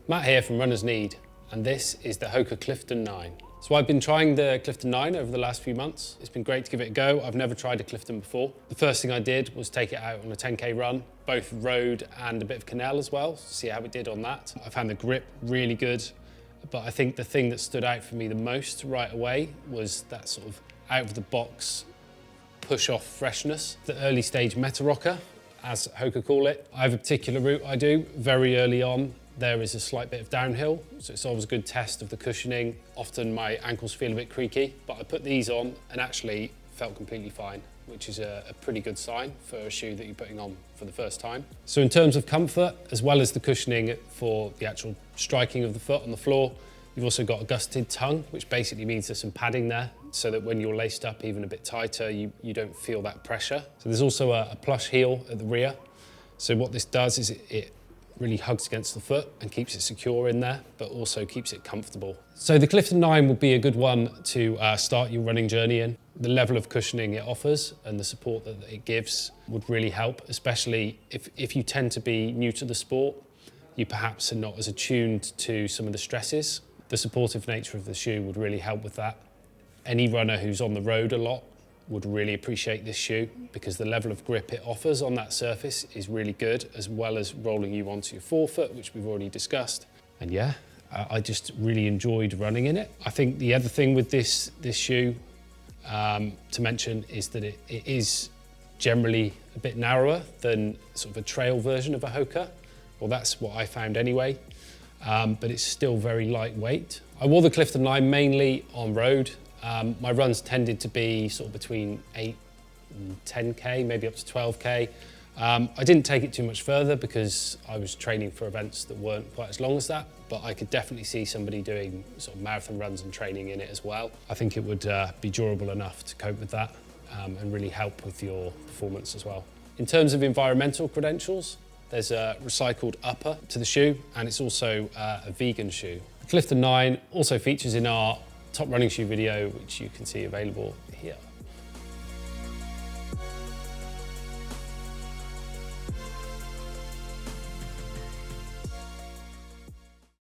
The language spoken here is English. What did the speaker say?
Matt here from Runner's Need, and this is the Hoka Clifton 9. So I've been trying the Clifton 9 over the last few months. It's been great to give it a go. I've never tried a Clifton before. The first thing I did was take it out on a 10K run, both road and a bit of Canal as well, to see how it did on that. I found the grip really good, but I think the thing that stood out for me the most right away was that sort of out of the box push off freshness. The early stage meta rocker, as Hoka call it. I have a particular route I do very early on. There is a slight bit of downhill, so it's always a good test of the cushioning. Often my ankles feel a bit creaky, but I put these on and actually felt completely fine, which is a pretty good sign for a shoe that you're putting on for the first time. So in terms of comfort, as well as the cushioning for the actual striking of the foot on the floor, you've also got a gusted tongue, which basically means there's some padding there, so that when you're laced up even a bit tighter, you don't feel that pressure. So there's also a plush heel at the rear. So what this does is it really hugs against the foot and keeps it secure in there, but also keeps it comfortable. So the Clifton 9 would be a good one to start your running journey in. The level of cushioning it offers and the support that it gives would really help, especially if you tend to be new to the sport, you perhaps are not as attuned to some of the stresses. The supportive nature of the shoe would really help with that. Any runner who's on the road a lot would really appreciate this shoe because the level of grip it offers on that surface is really good, as well as rolling you onto your forefoot, which we've already discussed. And yeah, I just really enjoyed running in it. I think the other thing with this shoe to mention is that it is generally a bit narrower than sort of a trail version of a Hoka. Well, that's what I found anyway, but it's still very lightweight. I wore the Clifton 9 mainly on road. My runs tended to be sort of between 8 and 10K, maybe up to 12K. I didn't take it too much further because I was training for events that weren't quite as long as that, but I could definitely see somebody doing sort of marathon runs and training in it as well. I think it would be durable enough to cope with that and really help with your performance as well. In terms of environmental credentials, there's a recycled upper to the shoe, and it's also a vegan shoe. The Clifton 9 also features in our top running shoe video, which you can see available here.